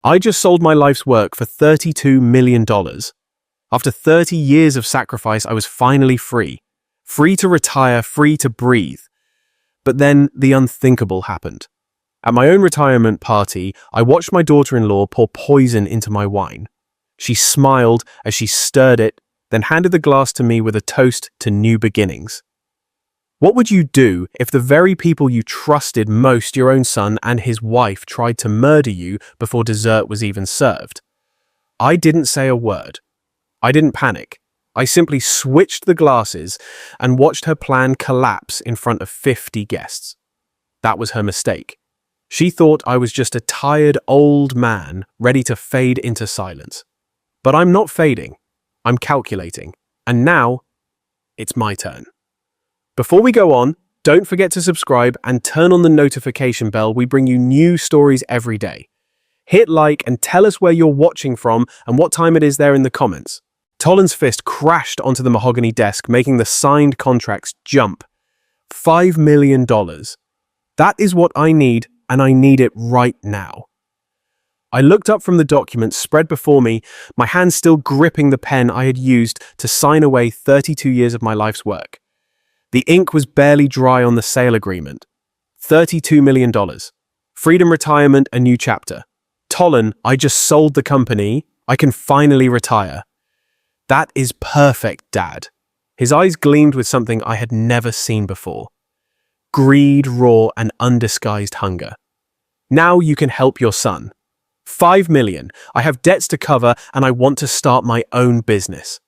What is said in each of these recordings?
I just sold my life's work for $32 million. After 30 years of sacrifice, I was finally free. Free to retire, free to breathe. But then the unthinkable happened. At my own retirement party, I watched my daughter-in-law pour poison into my wine. She smiled as she stirred it, then handed the glass to me with a toast to new beginnings. What would you do if the very people you trusted most, your own son and his wife, tried to murder you before dessert was even served? I didn't say a word. I didn't panic. I simply switched the glasses and watched her plan collapse in front of 50 guests. That was her mistake. She thought I was just a tired old man ready to fade into silence. But I'm not fading. I'm calculating. And now, it's my turn. Before we go on, don't forget to subscribe and turn on the notification bell. We bring you new stories every day. Hit like and tell us where you're watching from and what time it is there in the comments. Tolan's fist crashed onto the mahogany desk, making the signed contracts jump. $5 million. That is what I need, and I need it right now. I looked up from the documents spread before me, my hand still gripping the pen I had used to sign away 32 years of my life's work. The ink was barely dry on the sale agreement. $32 million. Freedom, retirement, a new chapter. Tolan, I just sold the company. I can finally retire. That is perfect, Dad. His eyes gleamed with something I had never seen before. Greed, raw, and undisguised hunger. Now you can help your son. $5 million. I have debts to cover and I want to start my own business.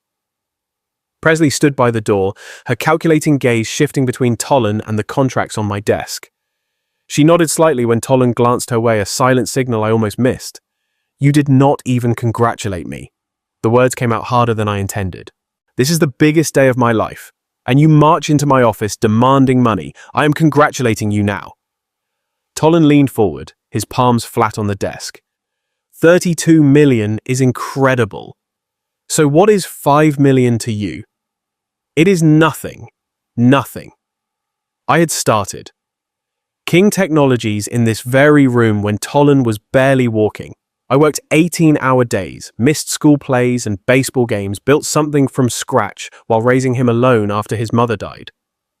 Presley stood by the door, her calculating gaze shifting between Tolan and the contracts on my desk. She nodded slightly when Tolan glanced her way, a silent signal I almost missed. You did not even congratulate me. The words came out harder than I intended. This is the biggest day of my life, and you march into my office demanding money. I am congratulating you now. Tolan leaned forward, his palms flat on the desk. $32 million is incredible. So what is $5 million to you? It is nothing. Nothing. I had started. King Technologies in this very room when Tolan was barely walking. I worked 18-hour days, missed school plays and baseball games, built something from scratch while raising him alone after his mother died.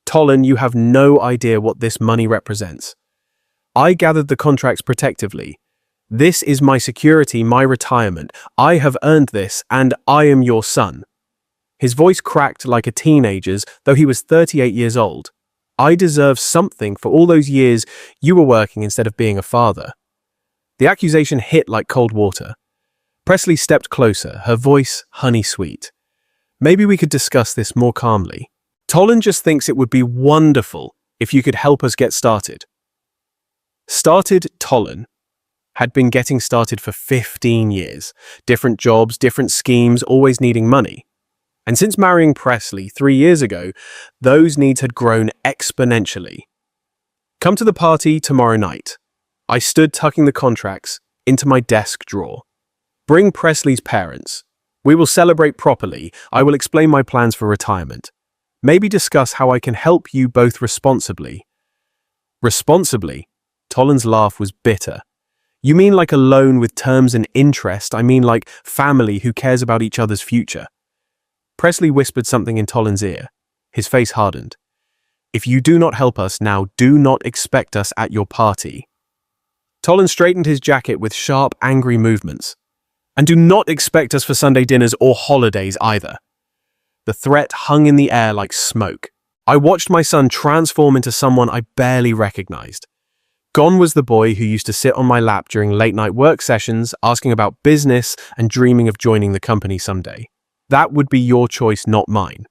Tolan, you have no idea what this money represents. I gathered the contracts protectively. This is my security, my retirement. I have earned this, and I am your son. His voice cracked like a teenager's, though he was 38 years old. I deserve something for all those years you were working instead of being a father. The accusation hit like cold water. Presley stepped closer, her voice honey-sweet. Maybe we could discuss this more calmly. Tolan just thinks it would be wonderful if you could help us get started. Started Tolan had been getting started for 15 years. Different jobs, different schemes, always needing money. And since marrying Presley 3 years ago, those needs had grown exponentially. Come to the party tomorrow night. I stood tucking the contracts into my desk drawer. Bring Presley's parents. We will celebrate properly. I will explain my plans for retirement. Maybe discuss how I can help you both responsibly. Responsibly? Tolan's laugh was bitter. You mean like a loan with terms and interest? I mean like family who cares about each other's future. Presley whispered something in Tolan's ear. His face hardened. If you do not help us now, do not expect us at your party. Tolan straightened his jacket with sharp, angry movements. And do not expect us for Sunday dinners or holidays either. The threat hung in the air like smoke. I watched my son transform into someone I barely recognized. Gone was the boy who used to sit on my lap during late-night work sessions, asking about business and dreaming of joining the company someday. That would be your choice, not mine.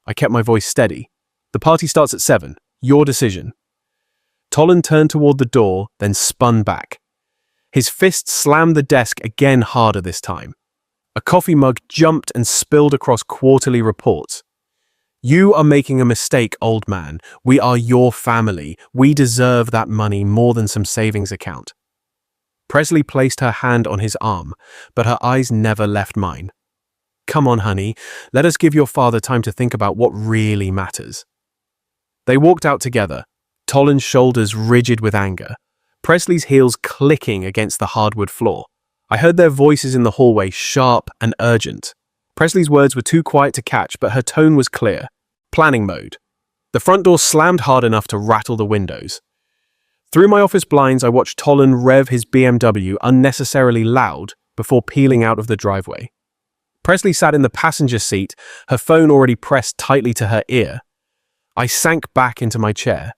I kept my voice steady. The party starts at 7. Your decision. Tolan turned toward the door, then spun back. His fist slammed the desk again harder this time. A coffee mug jumped and spilled across quarterly reports. You are making a mistake, old man. We are your family. We deserve that money more than some savings account. Presley placed her hand on his arm, but her eyes never left mine. Come on, honey. Let us give your father time to think about what really matters. They walked out together, Tolan's shoulders rigid with anger, Presley's heels clicking against the hardwood floor. I heard their voices in the hallway, sharp and urgent. Presley's words were too quiet to catch, but her tone was clear. Planning mode. The front door slammed hard enough to rattle the windows. Through my office blinds, I watched Tolan rev his BMW unnecessarily loud before peeling out of the driveway. Presley sat in the passenger seat, her phone already pressed tightly to her ear. I sank back into my chair,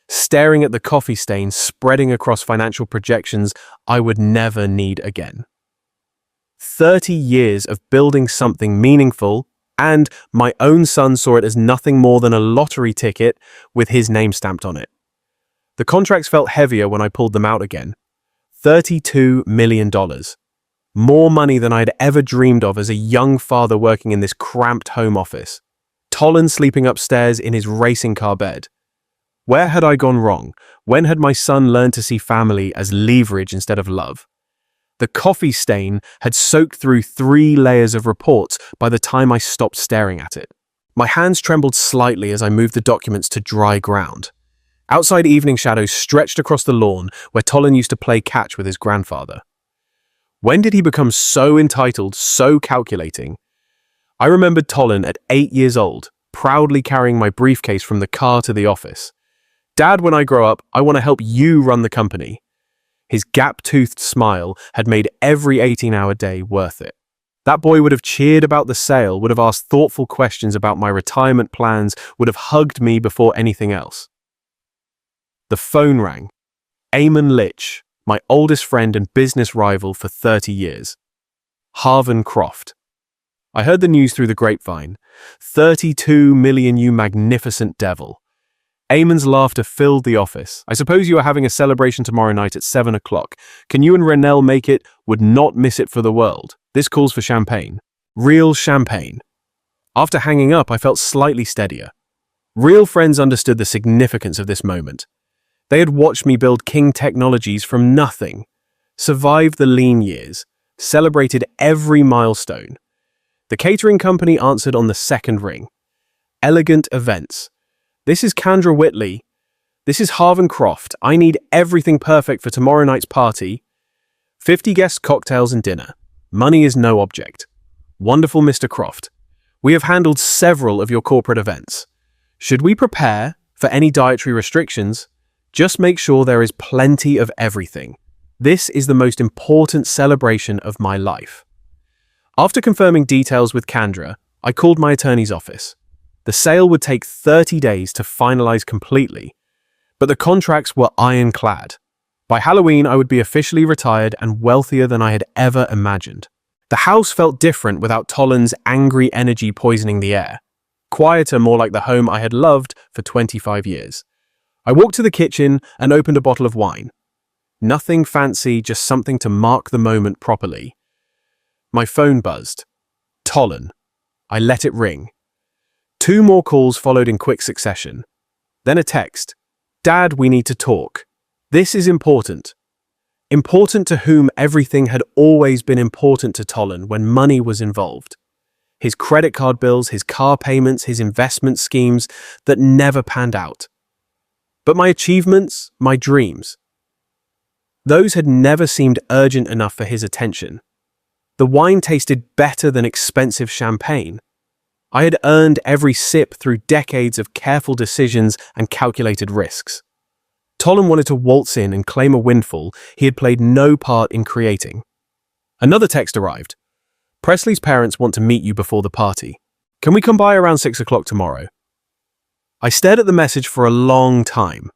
staring at the coffee stain spreading across financial projections I would never need again. 30 years of building something meaningful, and my own son saw it as nothing more than a lottery ticket with his name stamped on it. The contracts felt heavier when I pulled them out again. $32 million. More money than I'd ever dreamed of as a young father working in this cramped home office. Tolan sleeping upstairs in his racing car bed. Where had I gone wrong? When had my son learned to see family as leverage instead of love? The coffee stain had soaked through 3 layers of reports by the time I stopped staring at it. My hands trembled slightly as I moved the documents to dry ground. Outside evening shadows stretched across the lawn where Tolan used to play catch with his grandfather. When did he become so entitled, so calculating? I remembered Tolan at 8 years old, proudly carrying my briefcase from the car to the office. Dad, when I grow up, I want to help you run the company. His gap-toothed smile had made every 18-hour day worth it. That boy would have cheered about the sale, would have asked thoughtful questions about my retirement plans, would have hugged me before anything else. The phone rang. Eamon Litch, my oldest friend and business rival for 30 years. Harvan Croft. I heard the news through the grapevine. 32 million, you magnificent devil. Eamon's laughter filled the office. I suppose you are having a celebration tomorrow night at 7 o'clock. Can you and Renelle make it? Would not miss it for the world. This calls for champagne. Real champagne. After hanging up, I felt slightly steadier. Real friends understood the significance of this moment. They had watched me build King Technologies from nothing, survived the lean years, celebrated every milestone. The catering company answered on the second ring. Elegant events. This is Kendra Whitley. This is Harvan Croft. I need everything perfect for tomorrow night's party. 50 guest cocktails and dinner. Money is no object. Wonderful Mr. Croft. We have handled several of your corporate events. Should we prepare for any dietary restrictions? Just make sure there is plenty of everything. This is the most important celebration of my life. After confirming details with Kendra, I called my attorney's office. The sale would take 30 days to finalize completely, but the contracts were ironclad. By Halloween, I would be officially retired and wealthier than I had ever imagined. The house felt different without Tolan's angry energy poisoning the air. Quieter, more like the home I had loved for 25 years. I walked to the kitchen and opened a bottle of wine. Nothing fancy, just something to mark the moment properly. My phone buzzed. Tolan. I let it ring. 2 more calls followed in quick succession. Then a text. Dad, we need to talk. This is important. Important to whom everything had always been important to Tolan when money was involved. His credit card bills, his car payments, his investment schemes that never panned out. But my achievements, my dreams, those had never seemed urgent enough for his attention. The wine tasted better than expensive champagne. I had earned every sip through decades of careful decisions and calculated risks. Tolan wanted to waltz in and claim a windfall he had played no part in creating. Another text arrived. Presley's parents want to meet you before the party. Can we come by around 6 o'clock tomorrow? I stared at the message for a long time.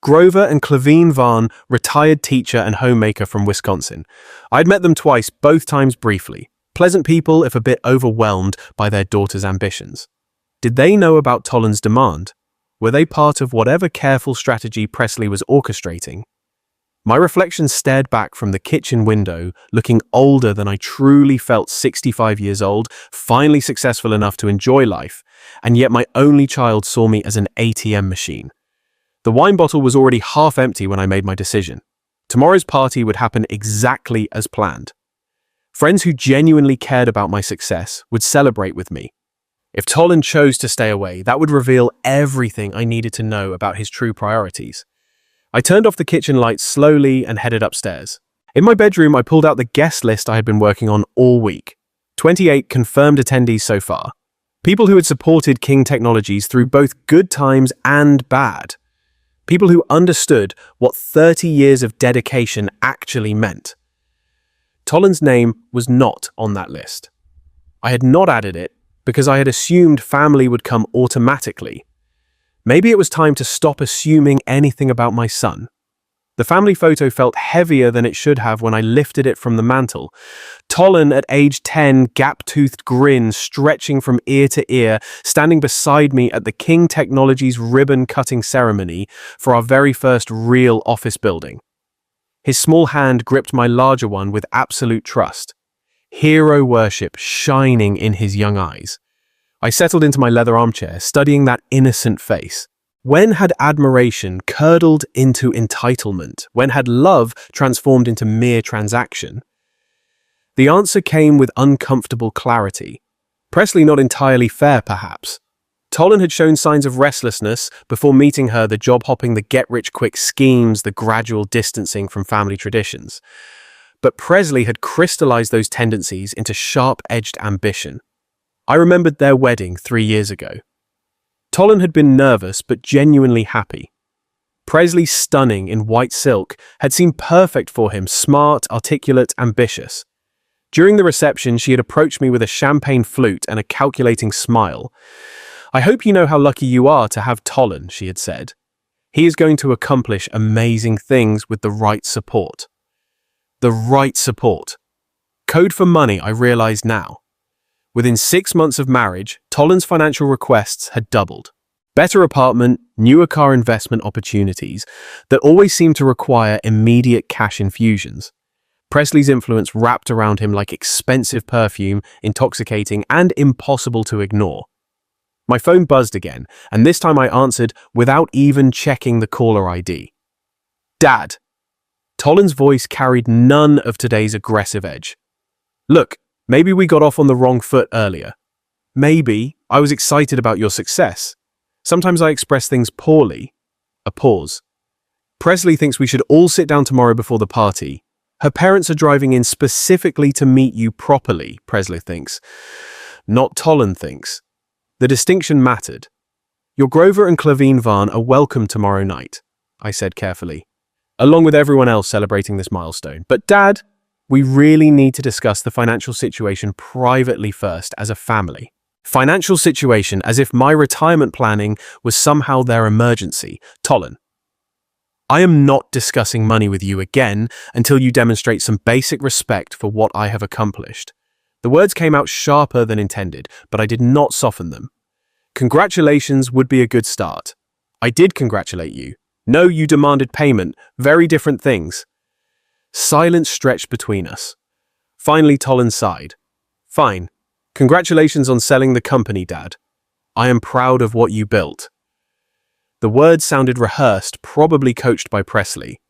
Grover and Clavine Vaughn, retired teacher and homemaker from Wisconsin. I'd met them twice, both times briefly. Pleasant people, if a bit overwhelmed by their daughter's ambitions. Did they know about Tolan's demand? Were they part of whatever careful strategy Presley was orchestrating? My reflection stared back from the kitchen window, looking older than I truly felt, 65 years old, finally successful enough to enjoy life, and yet my only child saw me as an ATM machine. The wine bottle was already half empty when I made my decision. Tomorrow's party would happen exactly as planned. Friends who genuinely cared about my success would celebrate with me. If Tolan chose to stay away, that would reveal everything I needed to know about his true priorities. I turned off the kitchen lights slowly and headed upstairs. In my bedroom, I pulled out the guest list I had been working on all week. 28 confirmed attendees so far. People who had supported King Technologies through both good times and bad. People who understood what 30 years of dedication actually meant. Tolan's name was not on that list. I had not added it because I had assumed family would come automatically. Maybe it was time to stop assuming anything about my son. The family photo felt heavier than it should have when I lifted it from the mantel. Tolan, at age 10, gap-toothed grin stretching from ear to ear, standing beside me at the King Technologies ribbon-cutting ceremony for our very first real office building. His small hand gripped my larger one with absolute trust. Hero worship shining in his young eyes. I settled into my leather armchair, studying that innocent face. When had admiration curdled into entitlement? When had love transformed into mere transaction? The answer came with uncomfortable clarity. Presley not entirely fair, perhaps. Tolan had shown signs of restlessness before meeting her, the job-hopping, the get-rich-quick schemes, the gradual distancing from family traditions. But Presley had crystallized those tendencies into sharp-edged ambition. I remembered their wedding 3 years ago. Tolan had been nervous but genuinely happy. Presley, stunning in white silk, had seemed perfect for him, smart, articulate, ambitious. During the reception, she had approached me with a champagne flute and a calculating smile. "I hope you know how lucky you are to have Tolan," she had said. "He is going to accomplish amazing things with the right support." The right support. Code for money, I realized now. Within 6 months of marriage, Tolan's financial requests had doubled. Better apartment, newer car investment opportunities that always seemed to require immediate cash infusions. Presley's influence wrapped around him like expensive perfume, intoxicating and impossible to ignore. My phone buzzed again, and this time I answered without even checking the caller ID. "Dad." Tolan's voice carried none of today's aggressive edge. "Look, maybe we got off on the wrong foot earlier. Maybe I was excited about your success. Sometimes I express things poorly." A pause. "Presley thinks we should all sit down tomorrow before the party. Her parents are driving in specifically to meet you properly," Presley thinks. Not Tolan thinks. The distinction mattered. "Your Grover and Clavine Varn are welcome tomorrow night," I said carefully, along with everyone else celebrating this milestone. "But Dad, we really need to discuss the financial situation privately first as a family." Financial situation, as if my retirement planning was somehow their emergency. "Tolan, I am not discussing money with you again until you demonstrate some basic respect for what I have accomplished." The words came out sharper than intended, but I did not soften them. Congratulations would be a good start. I did congratulate you. No, you demanded payment. Very different things. Silence stretched between us. Finally, Tolan sighed. "Fine. Congratulations on selling the company, Dad. I am proud of what you built." The words sounded rehearsed, probably coached by Presley.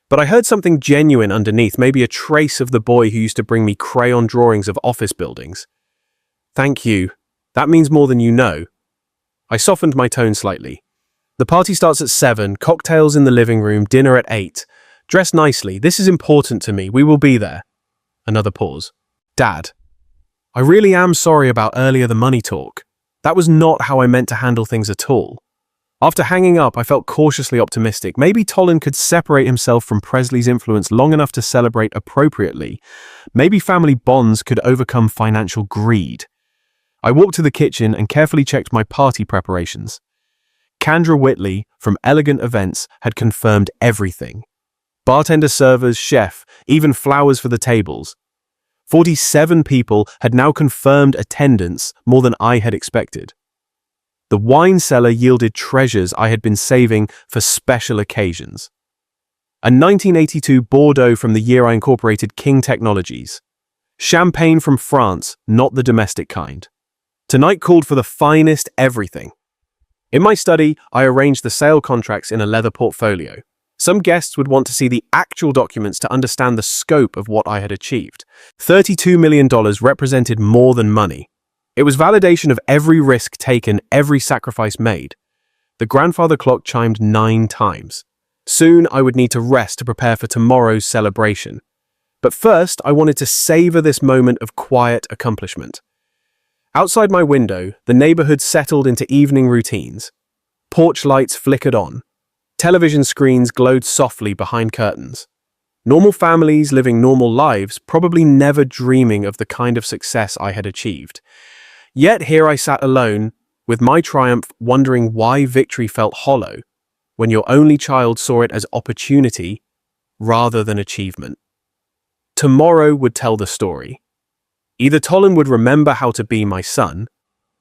But I heard something genuine underneath, maybe a trace of the boy who used to bring me crayon drawings of office buildings. "Thank you. That means more than you know." I softened my tone slightly. "The party starts at 7, cocktails in the living room, dinner at 8. Dress nicely. This is important to me. We will be there." Another pause. "Dad, I really am sorry about earlier the money talk. That was not how I meant to handle things at all." After hanging up, I felt cautiously optimistic. Maybe Tolan could separate himself from Presley's influence long enough to celebrate appropriately. Maybe family bonds could overcome financial greed. I walked to the kitchen and carefully checked my party preparations. Kendra Whitley from Elegant Events had confirmed everything. Bartender, servers, chef, even flowers for the tables. 47 people had now confirmed attendance, more than I had expected. The wine cellar yielded treasures I had been saving for special occasions. A 1982 Bordeaux from the year I incorporated King Technologies. Champagne from France, not the domestic kind. Tonight called for the finest everything. In my study, I arranged the sale contracts in a leather portfolio. Some guests would want to see the actual documents to understand the scope of what I had achieved. $32 million represented more than money. It was validation of every risk taken, every sacrifice made. The grandfather clock chimed 9 times. Soon I would need to rest to prepare for tomorrow's celebration. But first, I wanted to savor this moment of quiet accomplishment. Outside my window, the neighborhood settled into evening routines. Porch lights flickered on. Television screens glowed softly behind curtains. Normal families living normal lives, probably never dreaming of the kind of success I had achieved. Yet here I sat alone, with my triumph wondering why victory felt hollow, when your only child saw it as opportunity rather than achievement. Tomorrow would tell the story. Either Tolan would remember how to be my son,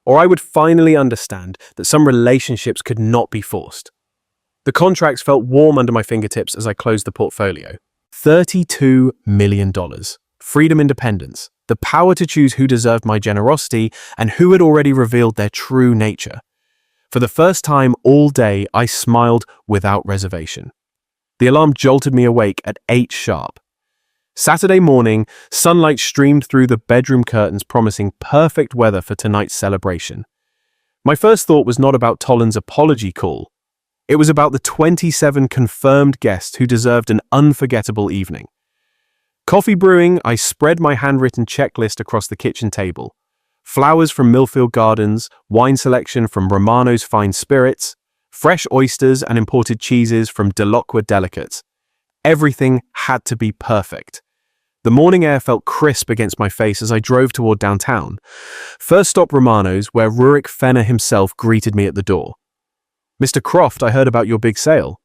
or I would finally understand that some relationships could not be forced. The contracts felt warm under my fingertips as I closed the portfolio. $32 million. Freedom, independence. The power to choose who deserved my generosity and who had already revealed their true nature. For the first time all day, I smiled without reservation. The alarm jolted me awake at 8 sharp. Saturday morning, sunlight streamed through the bedroom curtains, promising perfect weather for tonight's celebration. My first thought was not about Tolan's apology call. It was about the 27 confirmed guests who deserved an unforgettable evening. Coffee brewing, I spread my handwritten checklist across the kitchen table. Flowers from Millfield Gardens, wine selection from Romano's Fine Spirits, fresh oysters and imported cheeses from Delacroix Delicates. Everything had to be perfect. The morning air felt crisp against my face as I drove toward downtown. First stop Romano's, where Rurik Fenner himself greeted me at the door. "Mr. Croft, I heard about your big sale.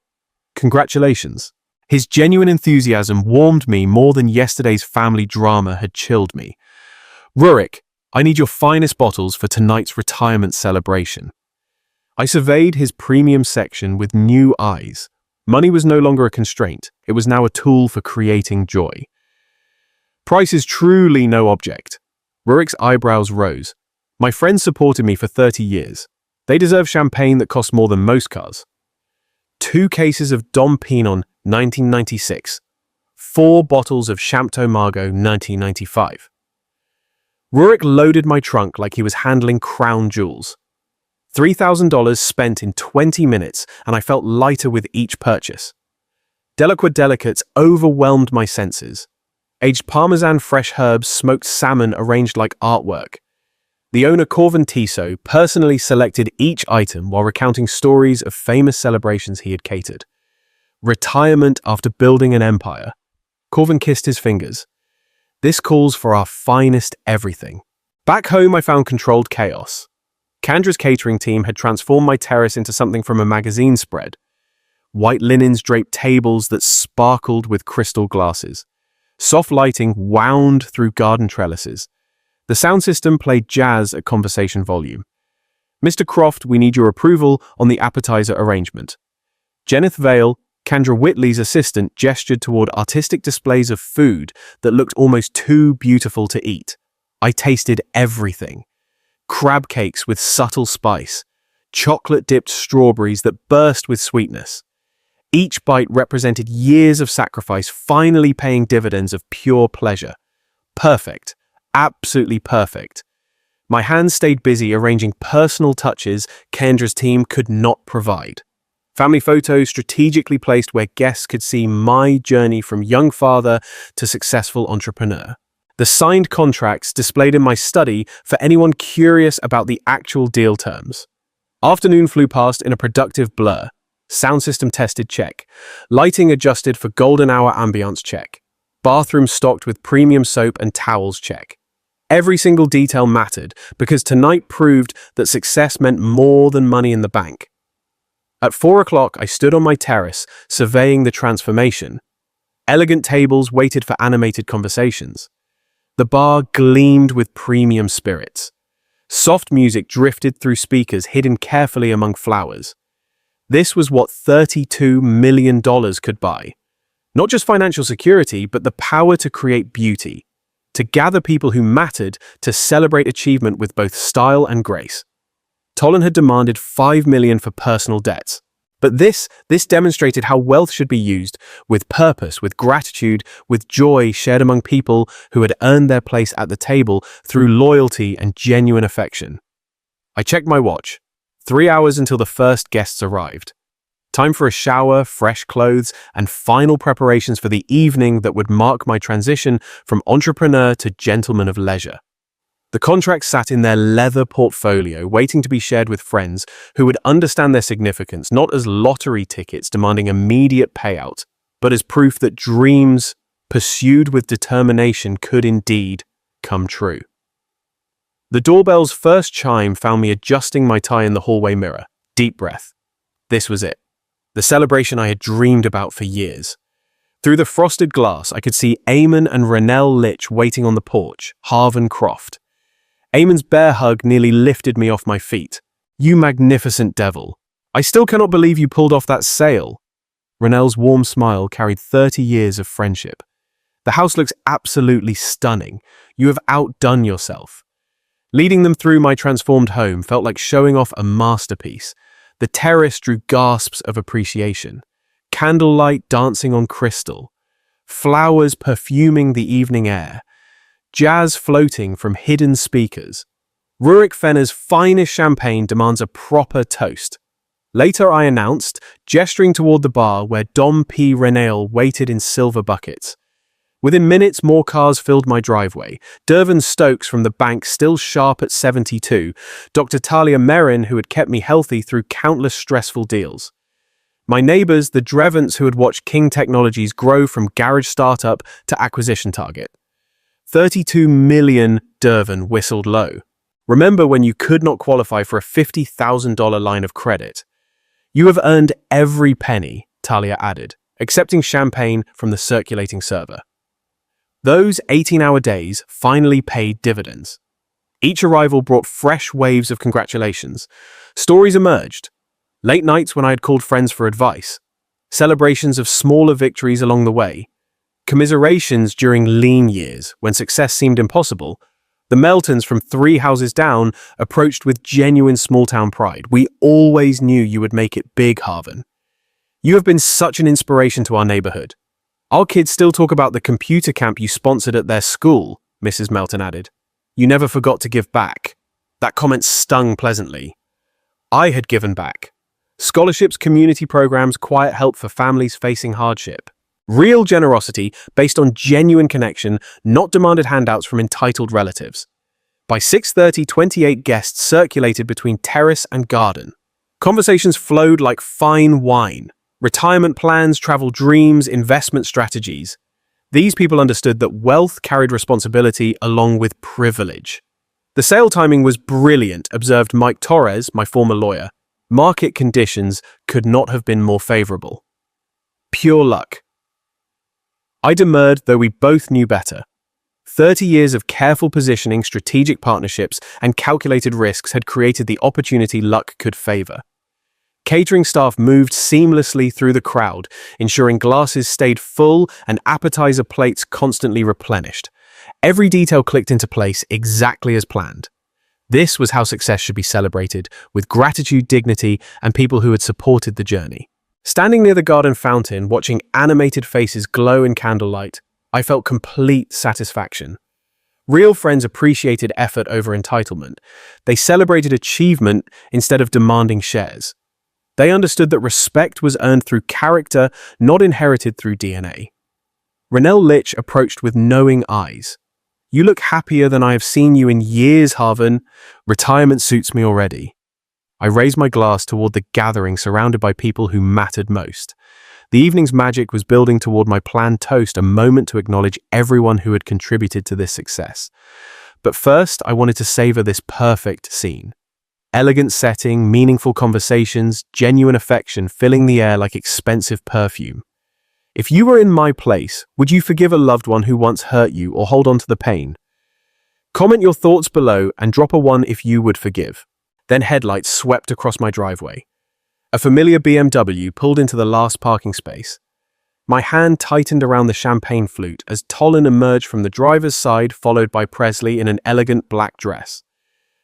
Congratulations." His genuine enthusiasm warmed me more than yesterday's family drama had chilled me. "Rurik, I need your finest bottles for tonight's retirement celebration." I surveyed his premium section with new eyes. Money was no longer a constraint. It was now a tool for creating joy. Price is truly no object. Rurik's eyebrows rose. My friends supported me for 30 years. They deserve champagne that costs more than most cars. 2 cases of Dom Pignon 1996. 4 bottles of Chateau Margaux 1995. Rurik loaded my trunk like he was handling crown jewels. $3,000 spent in 20 minutes, and I felt lighter with each purchase. Delacroix Delicates overwhelmed my senses. Aged Parmesan fresh herbs, smoked salmon arranged like artwork. The owner Corvin Tissot personally selected each item while recounting stories of famous celebrations he had catered. Retirement after building an empire. Corvin kissed his fingers. This calls for our finest everything. Back home I found controlled chaos. Kandra's catering team had transformed my terrace into something from a magazine spread. White linens draped tables that sparkled with crystal glasses. Soft lighting wound through garden trellises. The sound system played jazz at conversation volume. "Mr. Croft, we need your approval on the appetizer arrangement." Jenith Vale, Kandra Whitley's assistant, gestured toward artistic displays of food that looked almost too beautiful to eat. I tasted everything. Crab cakes with subtle spice, chocolate-dipped strawberries that burst with sweetness. Each bite represented years of sacrifice finally paying dividends of pure pleasure. Perfect. Absolutely perfect. My hands stayed busy arranging personal touches Kendra's team could not provide. Family photos strategically placed where guests could see my journey from young father to successful entrepreneur. The signed contracts displayed in my study for anyone curious about the actual deal terms. Afternoon flew past in a productive blur. Sound system tested, check. Lighting adjusted for golden hour ambiance, check. Bathroom stocked with premium soap and towels, check. Every single detail mattered because tonight proved that success meant more than money in the bank. At 4 o'clock, I stood on my terrace, surveying the transformation. Elegant tables waited for animated conversations. The bar gleamed with premium spirits. Soft music drifted through speakers hidden carefully among flowers. This was what $32 million could buy. Not just financial security, but the power to create beauty, to gather people who mattered, to celebrate achievement with both style and grace. Tolan had demanded $5 million for personal debts. But this demonstrated how wealth should be used, with purpose, with gratitude, with joy shared among people who had earned their place at the table through loyalty and genuine affection. I checked my watch. 3 hours until the first guests arrived. Time for a shower, fresh clothes, and final preparations for the evening that would mark my transition from entrepreneur to gentleman of leisure. The contracts sat in their leather portfolio, waiting to be shared with friends who would understand their significance, not as lottery tickets demanding immediate payout, but as proof that dreams pursued with determination could indeed come true. The doorbell's first chime found me adjusting my tie in the hallway mirror. Deep breath. This was it. The celebration I had dreamed about for years. Through the frosted glass, I could see Eamon and Renelle Litch waiting on the porch, Harvan Croft. Eamon's bear hug nearly lifted me off my feet. You magnificent devil. I still cannot believe you pulled off that sale. Renelle's warm smile carried 30 years of friendship. The house looks absolutely stunning. You have outdone yourself. Leading them through my transformed home felt like showing off a masterpiece. The terrace drew gasps of appreciation. Candlelight dancing on crystal. Flowers perfuming the evening air. Jazz floating from hidden speakers. Rurik Fenner's finest champagne demands a proper toast. Later I announced, gesturing toward the bar where Dom P. Renale waited in silver buckets. Within minutes, more cars filled my driveway. Dervin Stokes from the bank still sharp at 72. Dr. Talia Merrin, who had kept me healthy through countless stressful deals. My neighbors, the Drevants, who had watched King Technologies grow from garage startup to acquisition target. 32 million, Dervin whistled low. Remember when you could not qualify for a $50,000 line of credit? You have earned every penny, Talia added, accepting champagne from the circulating server. Those 18-hour days finally paid dividends. Each arrival brought fresh waves of congratulations. Stories emerged. Late nights when I had called friends for advice. Celebrations of smaller victories along the way. Commiserations during lean years when success seemed impossible. The Meltons from 3 houses down approached with genuine small-town pride. We always knew you would make it big, Harvan. You have been such an inspiration to our neighborhood. Our kids still talk about the computer camp you sponsored at their school, Mrs. Melton added. You never forgot to give back. That comment stung pleasantly. I had given back. Scholarships, community programs, quiet help for families facing hardship. Real generosity based on genuine connection, not demanded handouts from entitled relatives. By 6:30, 28 guests circulated between terrace and garden. Conversations flowed like fine wine. Retirement plans, travel dreams, investment strategies. These people understood that wealth carried responsibility along with privilege. The sale timing was brilliant, observed Mike Torres, my former lawyer. Market conditions could not have been more favorable. Pure luck. I demurred, though we both knew better. 30 years of careful positioning, strategic partnerships, and calculated risks had created the opportunity luck could favor. Catering staff moved seamlessly through the crowd, ensuring glasses stayed full and appetizer plates constantly replenished. Every detail clicked into place exactly as planned. This was how success should be celebrated, with gratitude, dignity, and people who had supported the journey. Standing near the garden fountain, watching animated faces glow in candlelight, I felt complete satisfaction. Real friends appreciated effort over entitlement. They celebrated achievement instead of demanding shares. They understood that respect was earned through character, not inherited through DNA. Renelle Litch approached with knowing eyes. You look happier than I have seen you in years, Harvan. Retirement suits me already. I raised my glass toward the gathering surrounded by people who mattered most. The evening's magic was building toward my planned toast, a moment to acknowledge everyone who had contributed to this success. But first, I wanted to savor this perfect scene. Elegant setting, meaningful conversations, genuine affection filling the air like expensive perfume. If you were in my place, would you forgive a loved one who once hurt you or hold on to the pain? Comment your thoughts below and drop a 1 if you would forgive. Then headlights swept across my driveway. A familiar BMW pulled into the last parking space. My hand tightened around the champagne flute as Tolan emerged from the driver's side, followed by Presley in an elegant black dress.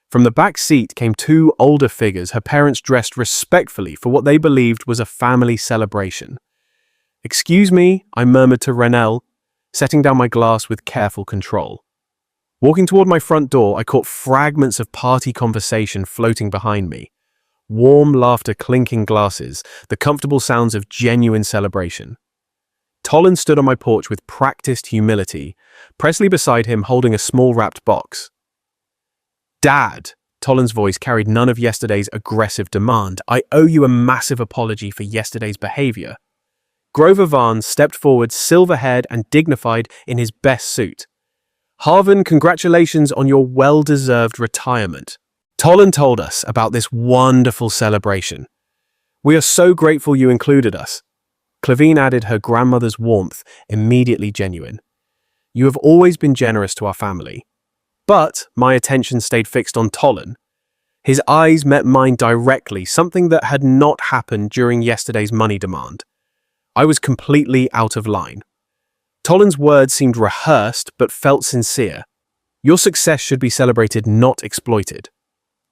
From the back seat came 2 older figures, her parents dressed respectfully for what they believed was a family celebration. "Excuse me," I murmured to Renelle, setting down my glass with careful control. Walking toward my front door, I caught fragments of party conversation floating behind me. Warm laughter clinking glasses, the comfortable sounds of genuine celebration. Tolan stood on my porch with practiced humility, Presley beside him holding a small wrapped box. "Dad," Tolan's voice carried none of yesterday's aggressive demand. "I owe you a massive apology for yesterday's behavior." Grover Vaughn stepped forward, silver-haired and dignified in his best suit. "Harvin, congratulations on your well-deserved retirement." Tolan told us about this wonderful celebration. "We are so grateful you included us." Clavine added, her grandmother's warmth immediately genuine. "You have always been generous to our family." But my attention stayed fixed on Tolan. His eyes met mine directly, something that had not happened during yesterday's money demand. I was completely out of line. Tolan's words seemed rehearsed but felt sincere. "Your success should be celebrated, not exploited.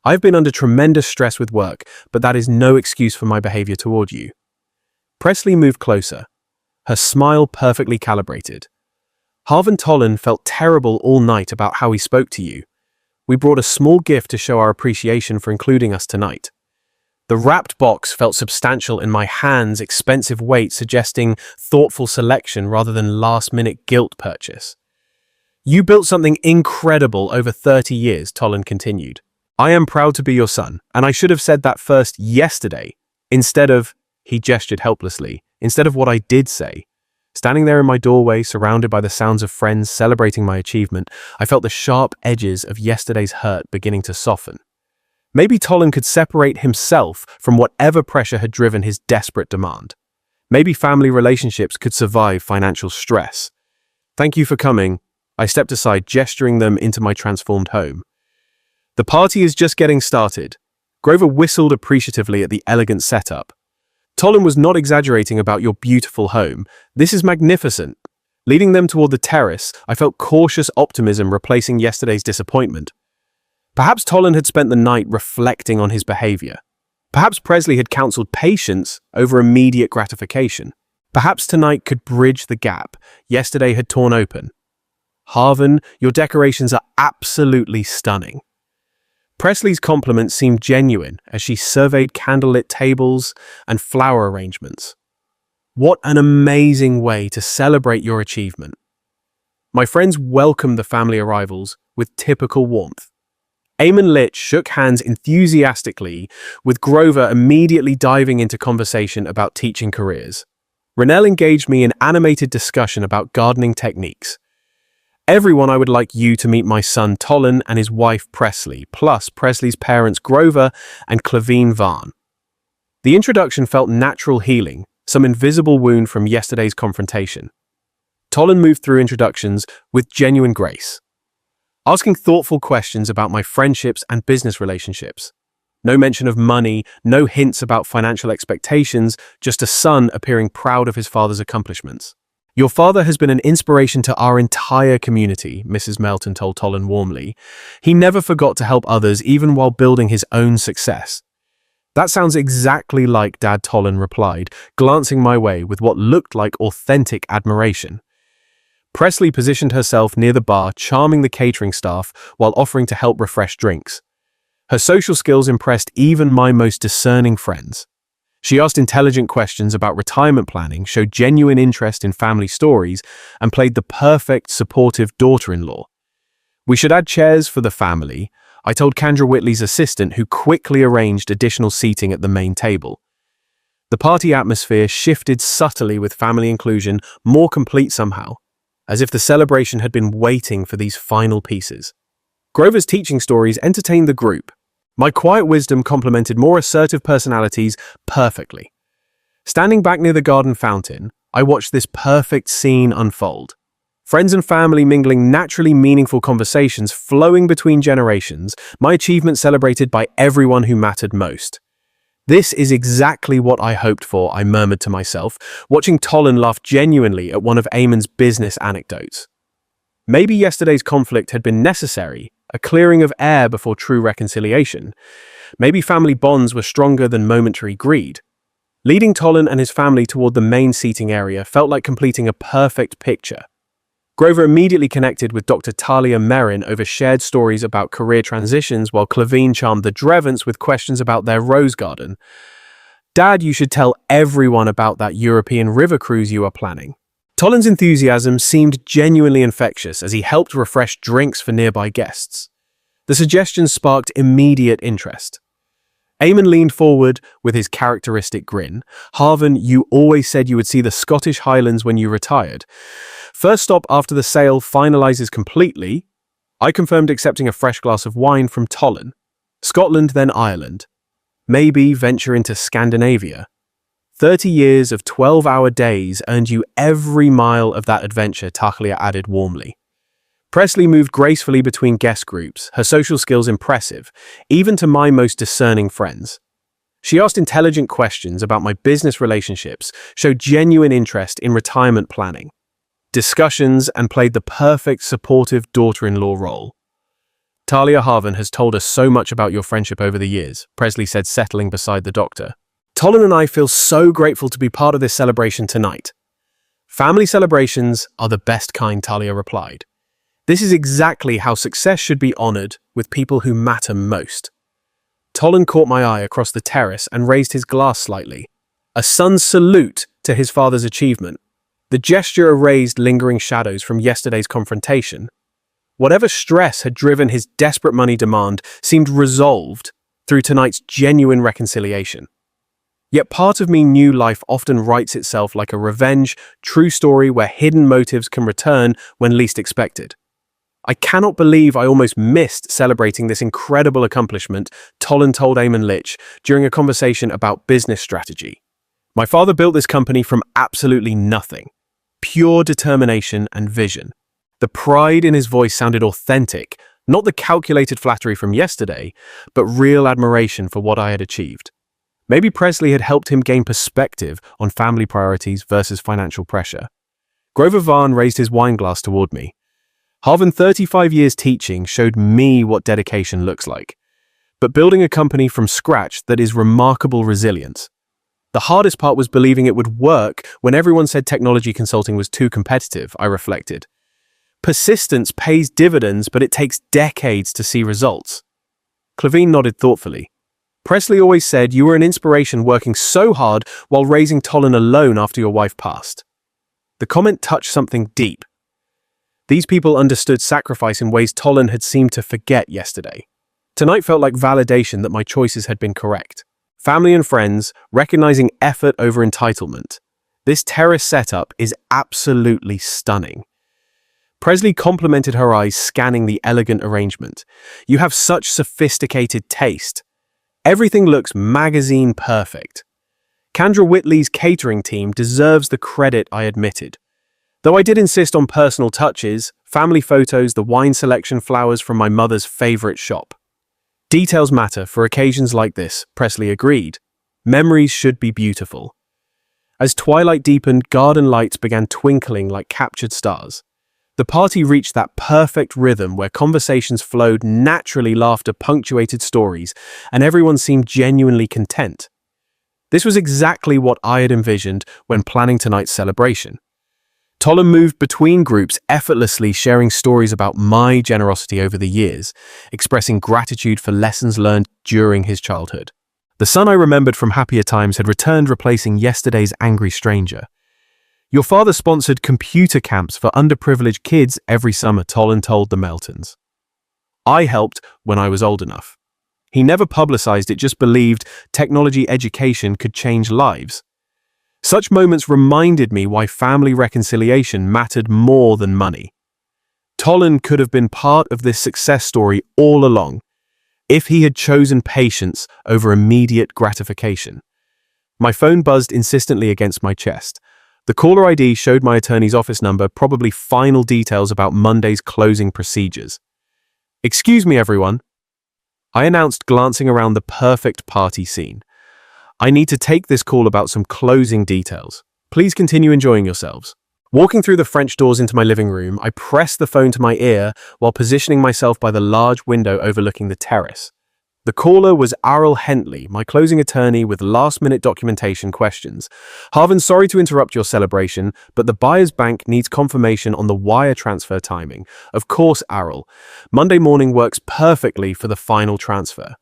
I've been under tremendous stress with work, but that is no excuse for my behavior toward you." Presley moved closer, her smile perfectly calibrated. "Harvin Tolan felt terrible all night about how he spoke to you. We brought a small gift to show our appreciation for including us tonight." The wrapped box felt substantial in my hands, expensive weight suggesting thoughtful selection rather than last-minute guilt purchase. "You built something incredible over 30 years, Tolan continued. "I am proud to be your son, and I should have said that first yesterday, instead of," he gestured helplessly, "instead of what I did say." Standing there in my doorway, surrounded by the sounds of friends celebrating my achievement, I felt the sharp edges of yesterday's hurt beginning to soften. Maybe Tolan could separate himself from whatever pressure had driven his desperate demand. Maybe family relationships could survive financial stress. "Thank you for coming." I stepped aside, gesturing them into my transformed home. "The party is just getting started." Grover whistled appreciatively at the elegant setup. "Tolan was not exaggerating about your beautiful home. This is magnificent." Leading them toward the terrace, I felt cautious optimism replacing yesterday's disappointment. Perhaps Tolan had spent the night reflecting on his behavior. Perhaps Presley had counseled patience over immediate gratification. Perhaps tonight could bridge the gap yesterday had torn open. "Harvin, your decorations are absolutely stunning." Presley's compliments seemed genuine as she surveyed candlelit tables and flower arrangements. "What an amazing way to celebrate your achievement." My friends welcomed the family arrivals with typical warmth. Eamon Litch shook hands enthusiastically, with Grover immediately diving into conversation about teaching careers. Renelle engaged me in animated discussion about gardening techniques. "Everyone, I would like you to meet my son Tolan and his wife Presley, plus Presley's parents Grover and Clavine Vaughn." The introduction felt natural healing, some invisible wound from yesterday's confrontation. Tolan moved through introductions with genuine grace, asking thoughtful questions about my friendships and business relationships. No mention of money, no hints about financial expectations, just a son appearing proud of his father's accomplishments. "Your father has been an inspiration to our entire community," Mrs. Melton told Tolan warmly. "He never forgot to help others even while building his own success." "That sounds exactly like Dad," Tolan replied, glancing my way with what looked like authentic admiration. Presley positioned herself near the bar, charming the catering staff while offering to help refresh drinks. Her social skills impressed even my most discerning friends. She asked intelligent questions about retirement planning, showed genuine interest in family stories, and played the perfect supportive daughter-in-law. "We should add chairs for the family," I told Kendra Whitley's assistant, who quickly arranged additional seating at the main table. The party atmosphere shifted subtly with family inclusion, more complete somehow, as if the celebration had been waiting for these final pieces. Grover's teaching stories entertained the group. My quiet wisdom complemented more assertive personalities perfectly. Standing back near the garden fountain, I watched this perfect scene unfold. Friends and family mingling, naturally meaningful conversations flowing between generations, my achievement celebrated by everyone who mattered most. "This is exactly what I hoped for," I murmured to myself, watching Tolan laugh genuinely at one of Eamon's business anecdotes. Maybe yesterday's conflict had been necessary, a clearing of air before true reconciliation. Maybe family bonds were stronger than momentary greed. Leading Tolan and his family toward the main seating area felt like completing a perfect picture. Grover immediately connected with Dr. Talia Merrin over shared stories about career transitions, while Clavine charmed the Drevants with questions about their rose garden. "Dad, you should tell everyone about that European river cruise you are planning." Tolan's enthusiasm seemed genuinely infectious as he helped refresh drinks for nearby guests. The suggestion sparked immediate interest. Eamon leaned forward with his characteristic grin. "Harvan, you always said you would see the Scottish Highlands when you retired. First stop after the sale finalizes completely, I confirmed accepting a fresh glass of wine from Tolan. Scotland, then Ireland. Maybe venture into Scandinavia. 30 years of 12-hour days earned you every mile of that adventure," Talia added warmly. Presley moved gracefully between guest groups, her social skills impressive, even to my most discerning friends. She asked intelligent questions about my business relationships, showed genuine interest in retirement planning, discussions, and played the perfect supportive daughter-in-law role. "Talia Harvan has told us so much about your friendship over the years," Presley said, settling beside the doctor. "Tolan and I feel so grateful to be part of this celebration tonight." "Family celebrations are the best kind," Talia replied. "This is exactly how success should be honored, with people who matter most." Tolan caught my eye across the terrace and raised his glass slightly, a son's salute to his father's achievement. The gesture erased lingering shadows from yesterday's confrontation. Whatever stress had driven his desperate money demand seemed resolved through tonight's genuine reconciliation. Yet part of me knew life often writes itself like a revenge, true story where hidden motives can return when least expected. "I cannot believe I almost missed celebrating this incredible accomplishment," Tolan told Eamon Litch during a conversation about business strategy. "My father built this company from absolutely nothing. Pure determination and vision." The pride in his voice sounded authentic, not the calculated flattery from yesterday, but real admiration for what I had achieved. Maybe Presley had helped him gain perspective on family priorities versus financial pressure. Grover Vaughn raised his wine glass toward me. "Harvan, 35 years teaching showed me what dedication looks like. But building a company from scratch that is remarkable resilience. The hardest part was believing it would work when everyone said technology consulting was too competitive," I reflected. "Persistence pays dividends, but it takes decades to see results." Clavine nodded thoughtfully. "Presley always said you were an inspiration, working so hard while raising Tolan alone after your wife passed." The comment touched something deep. These people understood sacrifice in ways Tolan had seemed to forget yesterday. Tonight felt like validation that my choices had been correct. Family and friends, recognizing effort over entitlement. This terrace setup is absolutely stunning. Presley complimented her eyes, scanning the elegant arrangement. "You have such sophisticated taste. Everything looks magazine perfect." Kendra Whitley's catering team deserves the credit, I admitted. Though I did insist on personal touches, family photos, the wine selection, flowers from my mother's favorite shop. "Details matter for occasions like this," Presley agreed. "Memories should be beautiful." As twilight deepened, garden lights began twinkling like captured stars. The party reached that perfect rhythm where conversations flowed naturally, laughter punctuated stories, and everyone seemed genuinely content. This was exactly what I had envisioned when planning tonight's celebration. Tolan moved between groups effortlessly, sharing stories about my generosity over the years, expressing gratitude for lessons learned during his childhood. The son I remembered from happier times had returned, replacing yesterday's angry stranger. "Your father sponsored computer camps for underprivileged kids every summer," Tolan told the Meltons. "I helped when I was old enough." He never publicized it, just believed technology education could change lives. Such moments reminded me why family reconciliation mattered more than money. Tolan could have been part of this success story all along, if he had chosen patience over immediate gratification. My phone buzzed insistently against my chest. The caller ID showed my attorney's office number, probably final details about Monday's closing procedures. "Excuse me, everyone," I announced, glancing around the perfect party scene. "I need to take this call about some closing details. Please continue enjoying yourselves." Walking through the French doors into my living room, I pressed the phone to my ear while positioning myself by the large window overlooking the terrace. The caller was Arl Hentley, my closing attorney with last-minute documentation questions. Harvin, sorry to interrupt your celebration, but the buyer's bank needs confirmation on the wire transfer timing. Of course, Arl. Monday morning works perfectly for the final transfer.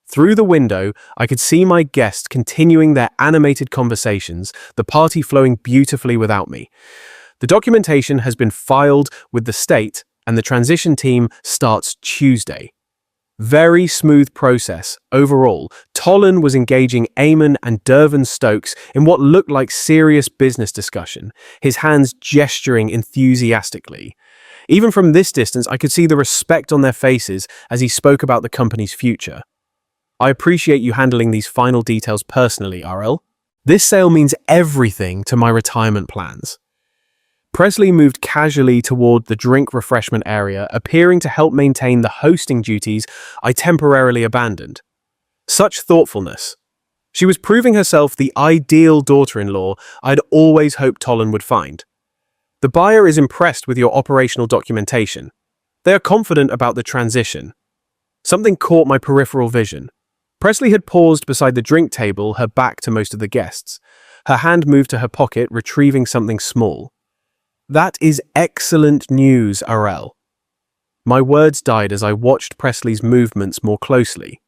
Through the window, I could see my guests continuing their animated conversations, the party flowing beautifully without me. The documentation has been filed with the state, and the transition team starts Tuesday. Very smooth process. Overall, Tolan was engaging Eamon and Dervin Stokes in what looked like serious business discussion, his hands gesturing enthusiastically. Even from this distance, I could see the respect on their faces as he spoke about the company's future. I appreciate you handling these final details personally, RL. This sale means everything to my retirement plans. Presley moved casually toward the drink refreshment area, appearing to help maintain the hosting duties I temporarily abandoned. Such thoughtfulness. She was proving herself the ideal daughter-in-law I'd always hoped Tolan would find. The buyer is impressed with your operational documentation. They are confident about the transition. Something caught my peripheral vision. Presley had paused beside the drink table, her back to most of the guests. Her hand moved to her pocket, retrieving something small. That is excellent news, RL. My words died as I watched Presley's movements more closely.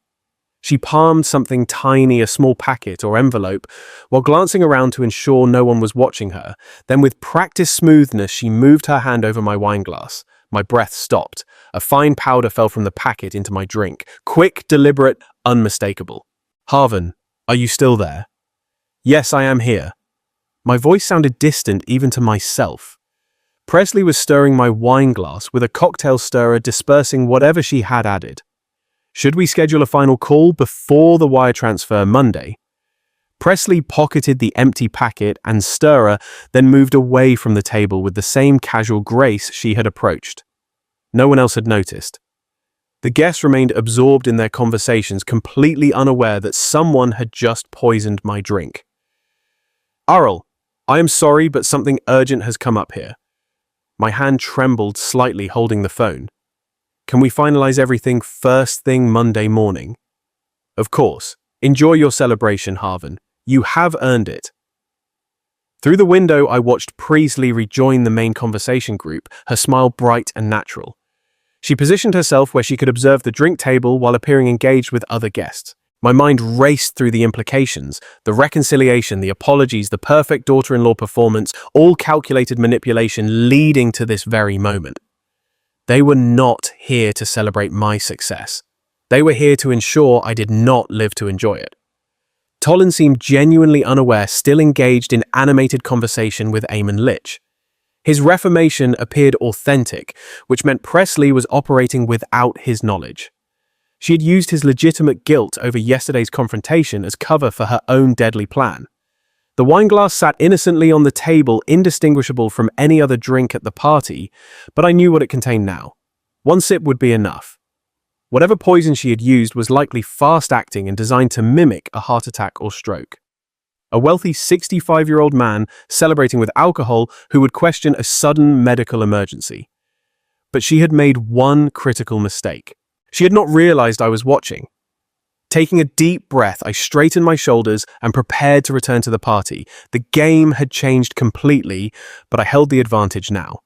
She palmed something tiny, a small packet or envelope, while glancing around to ensure no one was watching her. Then with practiced smoothness, she moved her hand over my wine glass. My breath stopped. A fine powder fell from the packet into my drink. Quick, deliberate, unmistakable. Harvin, are you still there? Yes, I am here. My voice sounded distant even to myself. Presley was stirring my wine glass with a cocktail stirrer, dispersing whatever she had added. Should we schedule a final call before the wire transfer Monday? Presley pocketed the empty packet and stirrer, then moved away from the table with the same casual grace she had approached. No one else had noticed. The guests remained absorbed in their conversations, completely unaware that someone had just poisoned my drink. Arl, I am sorry, but something urgent has come up here. My hand trembled slightly, holding the phone. Can we finalize everything first thing Monday morning? Of course. Enjoy your celebration, Harvin. You have earned it. Through the window, I watched Presley rejoin the main conversation group, her smile bright and natural. She positioned herself where she could observe the drink table while appearing engaged with other guests. My mind raced through the implications, the reconciliation, the apologies, the perfect daughter-in-law performance, all calculated manipulation leading to this very moment. They were not here to celebrate my success. They were here to ensure I did not live to enjoy it. Tolan seemed genuinely unaware, still engaged in animated conversation with Eamon Litch. His reformation appeared authentic, which meant Presley was operating without his knowledge. She had used his legitimate guilt over yesterday's confrontation as cover for her own deadly plan. The wineglass sat innocently on the table, indistinguishable from any other drink at the party, but I knew what it contained now. One sip would be enough. Whatever poison she had used was likely fast-acting and designed to mimic a heart attack or stroke. A wealthy 65-year-old man celebrating with alcohol who would question a sudden medical emergency. But she had made one critical mistake. She had not realized I was watching. Taking a deep breath, I straightened my shoulders and prepared to return to the party. The game had changed completely, but I held the advantage now.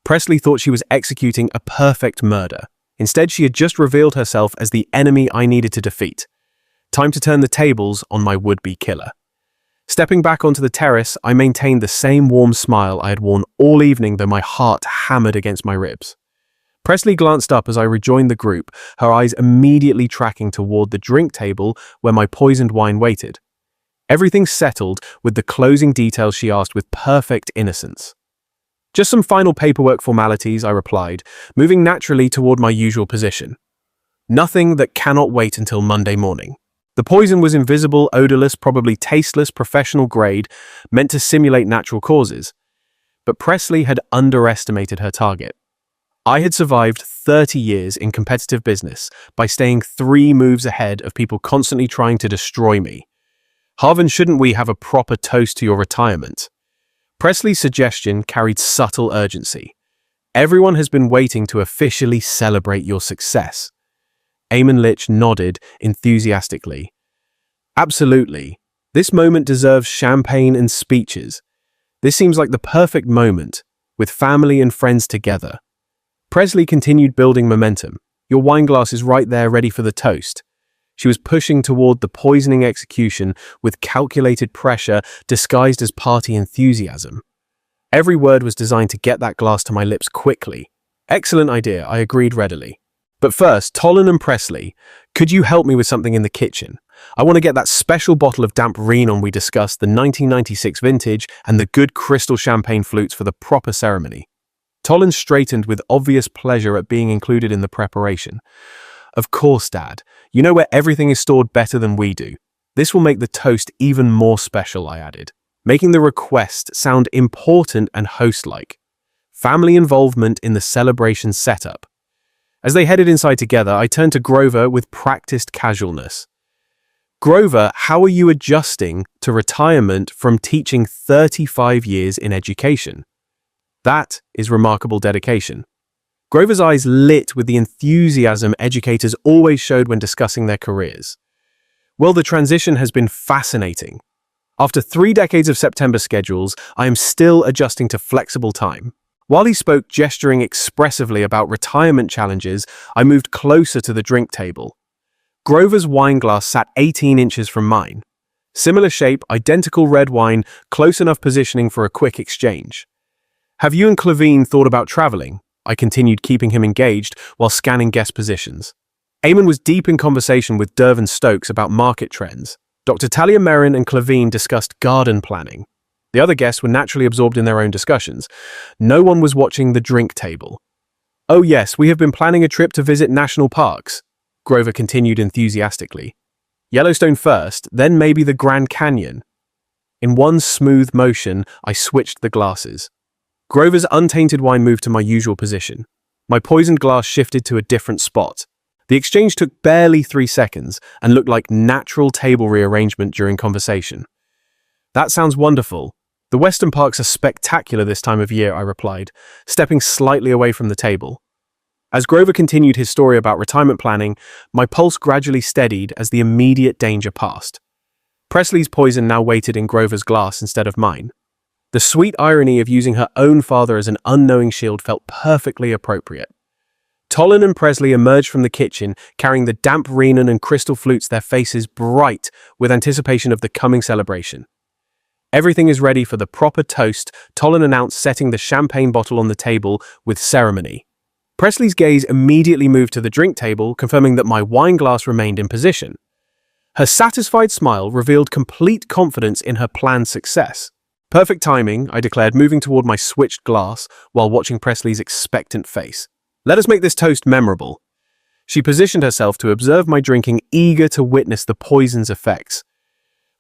Presley thought she was executing a perfect murder. Instead, she had just revealed herself as the enemy I needed to defeat. Time to turn the tables on my would-be killer. Stepping back onto the terrace, I maintained the same warm smile I had worn all evening, though my heart hammered against my ribs. Presley glanced up as I rejoined the group, her eyes immediately tracking toward the drink table where my poisoned wine waited. Everything settled with the closing details she asked with perfect innocence. Just some final paperwork formalities, I replied, moving naturally toward my usual position. Nothing that cannot wait until Monday morning. The poison was invisible, odorless, probably tasteless, professional grade, meant to simulate natural causes. But Presley had underestimated her target. I had survived 30 years in competitive business by staying 3 moves ahead of people constantly trying to destroy me. Harvin, shouldn't we have a proper toast to your retirement? Presley's suggestion carried subtle urgency. Everyone has been waiting to officially celebrate your success. Eamon Litch nodded enthusiastically. Absolutely. This moment deserves champagne and speeches. This seems like the perfect moment, with family and friends together. Presley continued building momentum. Your wine glass is right there ready for the toast. She was pushing toward the poisoning execution with calculated pressure disguised as party enthusiasm. Every word was designed to get that glass to my lips quickly. Excellent idea, I agreed readily. But first, Tolan and Presley, could you help me with something in the kitchen? I want to get that special bottle of damp Renon we discussed, the 1996 vintage, and the good crystal champagne flutes for the proper ceremony. Tolan straightened with obvious pleasure at being included in the preparation. Of course, Dad. You know where everything is stored better than we do. This will make the toast even more special, I added, making the request sound important and host-like. Family involvement in the celebration setup. As they headed inside together, I turned to Grover with practiced casualness. Grover, how are you adjusting to retirement from teaching 35 years in education? That is remarkable dedication. Grover's eyes lit with the enthusiasm educators always showed when discussing their careers. Well, the transition has been fascinating. After 3 decades of September schedules, I am still adjusting to flexible time. While he spoke, gesturing expressively about retirement challenges, I moved closer to the drink table. Grover's wine glass sat 18 inches from mine. Similar shape, identical red wine, close enough positioning for a quick exchange. Have you and Clavine thought about traveling? I continued, keeping him engaged while scanning guest positions. Eamon was deep in conversation with Dervin Stokes about market trends. Dr. Talia Merrin and Clavine discussed garden planning. The other guests were naturally absorbed in their own discussions. No one was watching the drink table. Oh yes, we have been planning a trip to visit national parks, Grover continued enthusiastically. Yellowstone first, then maybe the Grand Canyon. In one smooth motion, I switched the glasses. Grover's untainted wine moved to my usual position. My poisoned glass shifted to a different spot. The exchange took barely 3 seconds and looked like natural table rearrangement during conversation. That sounds wonderful. The Western parks are spectacular this time of year, I replied, stepping slightly away from the table. As Grover continued his story about retirement planning, my pulse gradually steadied as the immediate danger passed. Presley's poison now waited in Grover's glass instead of mine. The sweet irony of using her own father as an unknowing shield felt perfectly appropriate. Tolan and Presley emerged from the kitchen, carrying the damp Renon and crystal flutes, their faces bright with anticipation of the coming celebration. Everything is ready for the proper toast, Tolan announced, setting the champagne bottle on the table with ceremony. Presley's gaze immediately moved to the drink table, confirming that my wine glass remained in position. Her satisfied smile revealed complete confidence in her planned success. Perfect timing, I declared, moving toward my switched glass while watching Presley's expectant face. Let us make this toast memorable. She positioned herself to observe my drinking, eager to witness the poison's effects.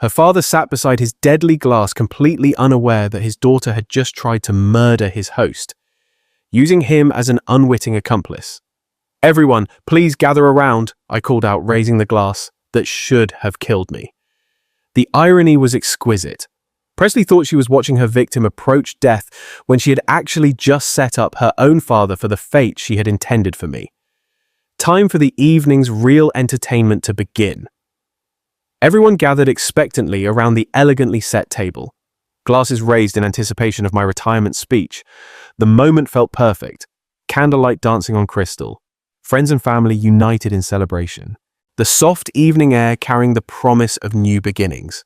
Her father sat beside his deadly glass, completely unaware that his daughter had just tried to murder his host, using him as an unwitting accomplice. Everyone, please gather around, I called out, raising the glass that should have killed me. The irony was exquisite. Presley thought she was watching her victim approach death when she had actually just set up her own father for the fate she had intended for me. Time for the evening's real entertainment to begin. Everyone gathered expectantly around the elegantly set table. Glasses raised in anticipation of my retirement speech. The moment felt perfect. Candlelight dancing on crystal. Friends and family united in celebration. The soft evening air carrying the promise of new beginnings.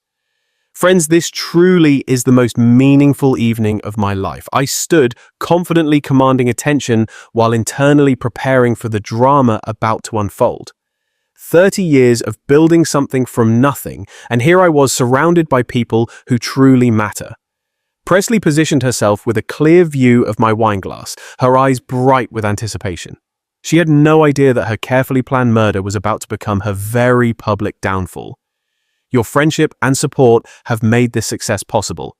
Friends, this truly is the most meaningful evening of my life. I stood confidently commanding attention while internally preparing for the drama about to unfold. 30 years of building something from nothing, and here I was surrounded by people who truly matter. Presley positioned herself with a clear view of my wine glass, her eyes bright with anticipation. She had no idea that her carefully planned murder was about to become her very public downfall. Your friendship and support have made this success possible.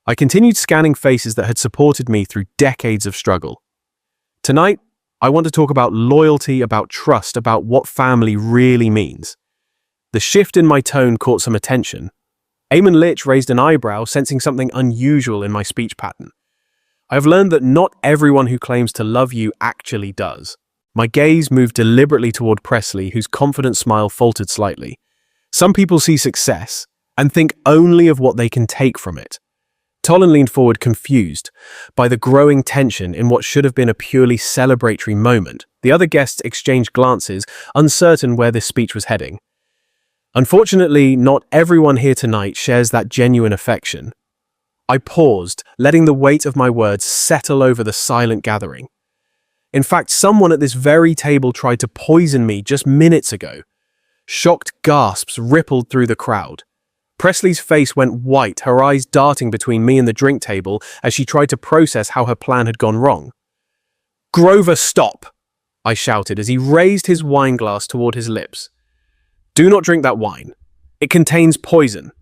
I continued scanning faces that had supported me through decades of struggle. Tonight, I want to talk about loyalty, about trust, about what family really means. The shift in my tone caught some attention. Eamon Litch raised an eyebrow, sensing something unusual in my speech pattern. I have learned that not everyone who claims to love you actually does. My gaze moved deliberately toward Presley, whose confident smile faltered slightly. Some people see success and think only of what they can take from it. Tolan leaned forward, confused by the growing tension in what should have been a purely celebratory moment. The other guests exchanged glances, uncertain where this speech was heading. Unfortunately, not everyone here tonight shares that genuine affection. I paused, letting the weight of my words settle over the silent gathering. In fact, someone at this very table tried to poison me just minutes ago. Shocked gasps rippled through the crowd. Presley's face went white, her eyes darting between me and the drink table as she tried to process how her plan had gone wrong. "Grover, stop!" I shouted as he raised his wine glass toward his lips. "Do not drink that wine. It contains poison."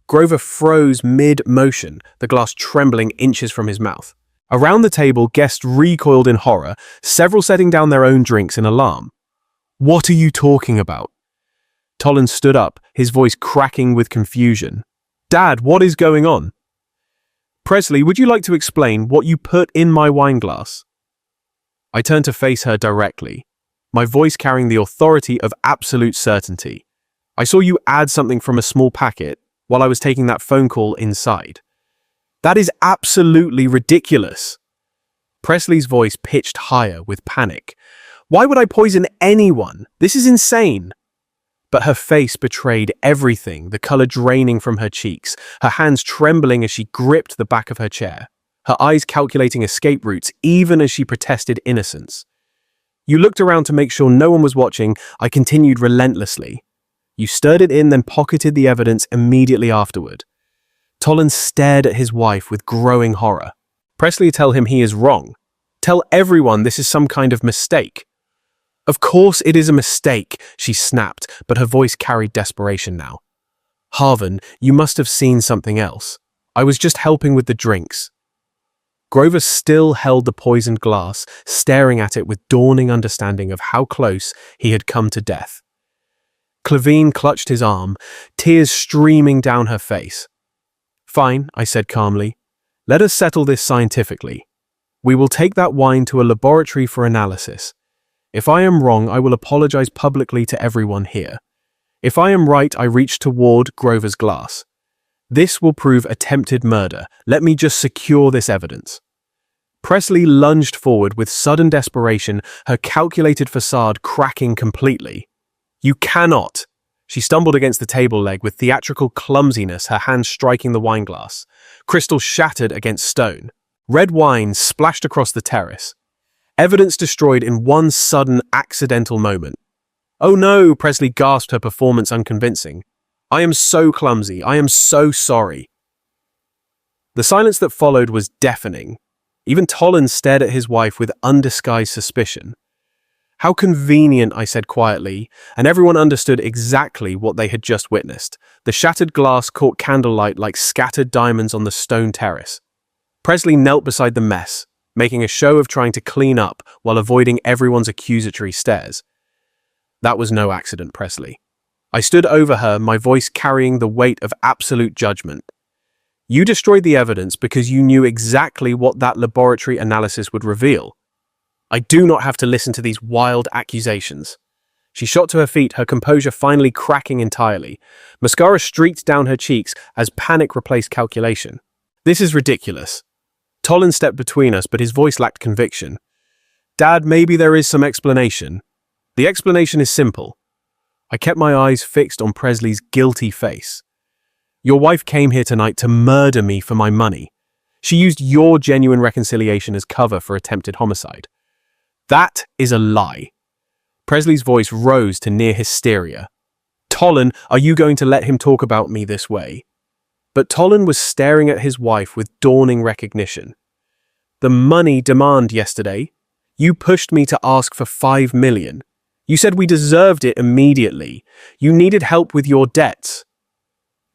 Grover froze mid-motion, the glass trembling inches from his mouth. Around the table, guests recoiled in horror, several setting down their own drinks in alarm. "What are you talking about?" Tolan stood up, his voice cracking with confusion. "Dad, what is going on?" "Presley, would you like to explain what you put in my wine glass?" I turned to face her directly, my voice carrying the authority of absolute certainty. "I saw you add something from a small packet while I was taking that phone call inside." "That is absolutely ridiculous." Presley's voice pitched higher with panic. "Why would I poison anyone? This is insane." But her face betrayed everything, the color draining from her cheeks, her hands trembling as she gripped the back of her chair, her eyes calculating escape routes even as she protested innocence. "You looked around to make sure no one was watching," I continued relentlessly. "You stirred it in, then pocketed the evidence immediately afterward." Tolan stared at his wife with growing horror. "Presley, tell him he is wrong. Tell everyone this is some kind of mistake." "Of course it is a mistake," she snapped, but her voice carried desperation now. "Harvan, you must have seen something else. I was just helping with the drinks." Grover still held the poisoned glass, staring at it with dawning understanding of how close he had come to death. Clavine clutched his arm, tears streaming down her face. "Fine," I said calmly. "Let us settle this scientifically. We will take that wine to a laboratory for analysis. If I am wrong, I will apologize publicly to everyone here. If I am right, I reach toward Grover's glass. This will prove attempted murder. Let me just secure this evidence." Presley lunged forward with sudden desperation, her calculated facade cracking completely. "You cannot!" She stumbled against the table leg with theatrical clumsiness, her hand striking the wine glass. Crystal shattered against stone. Red wine splashed across the terrace. Evidence destroyed in one sudden, accidental moment. "Oh no," Presley gasped, her performance unconvincing. "I am so clumsy. I am so sorry." The silence that followed was deafening. Even Tolan stared at his wife with undisguised suspicion. "How convenient," I said quietly, and everyone understood exactly what they had just witnessed. The shattered glass caught candlelight like scattered diamonds on the stone terrace. Presley knelt beside the mess, making a show of trying to clean up while avoiding everyone's accusatory stares. "That was no accident, Presley." I stood over her, my voice carrying the weight of absolute judgment. "You destroyed the evidence because you knew exactly what that laboratory analysis would reveal. I do not have to listen to these wild accusations." She shot to her feet, her composure finally cracking entirely. Mascara streaked down her cheeks as panic replaced calculation. "This is ridiculous." Tolan stepped between us, but his voice lacked conviction. "Dad, maybe there is some explanation. The explanation is simple." I kept my eyes fixed on Presley's guilty face. "Your wife came here tonight to murder me for my money. She used your genuine reconciliation as cover for attempted homicide." "That is a lie." Presley's voice rose to near hysteria. "Tolan, are you going to let him talk about me this way?" But Tolan was staring at his wife with dawning recognition. "The money demand yesterday. You pushed me to ask for $5 million. You said we deserved it immediately. You needed help with your debts."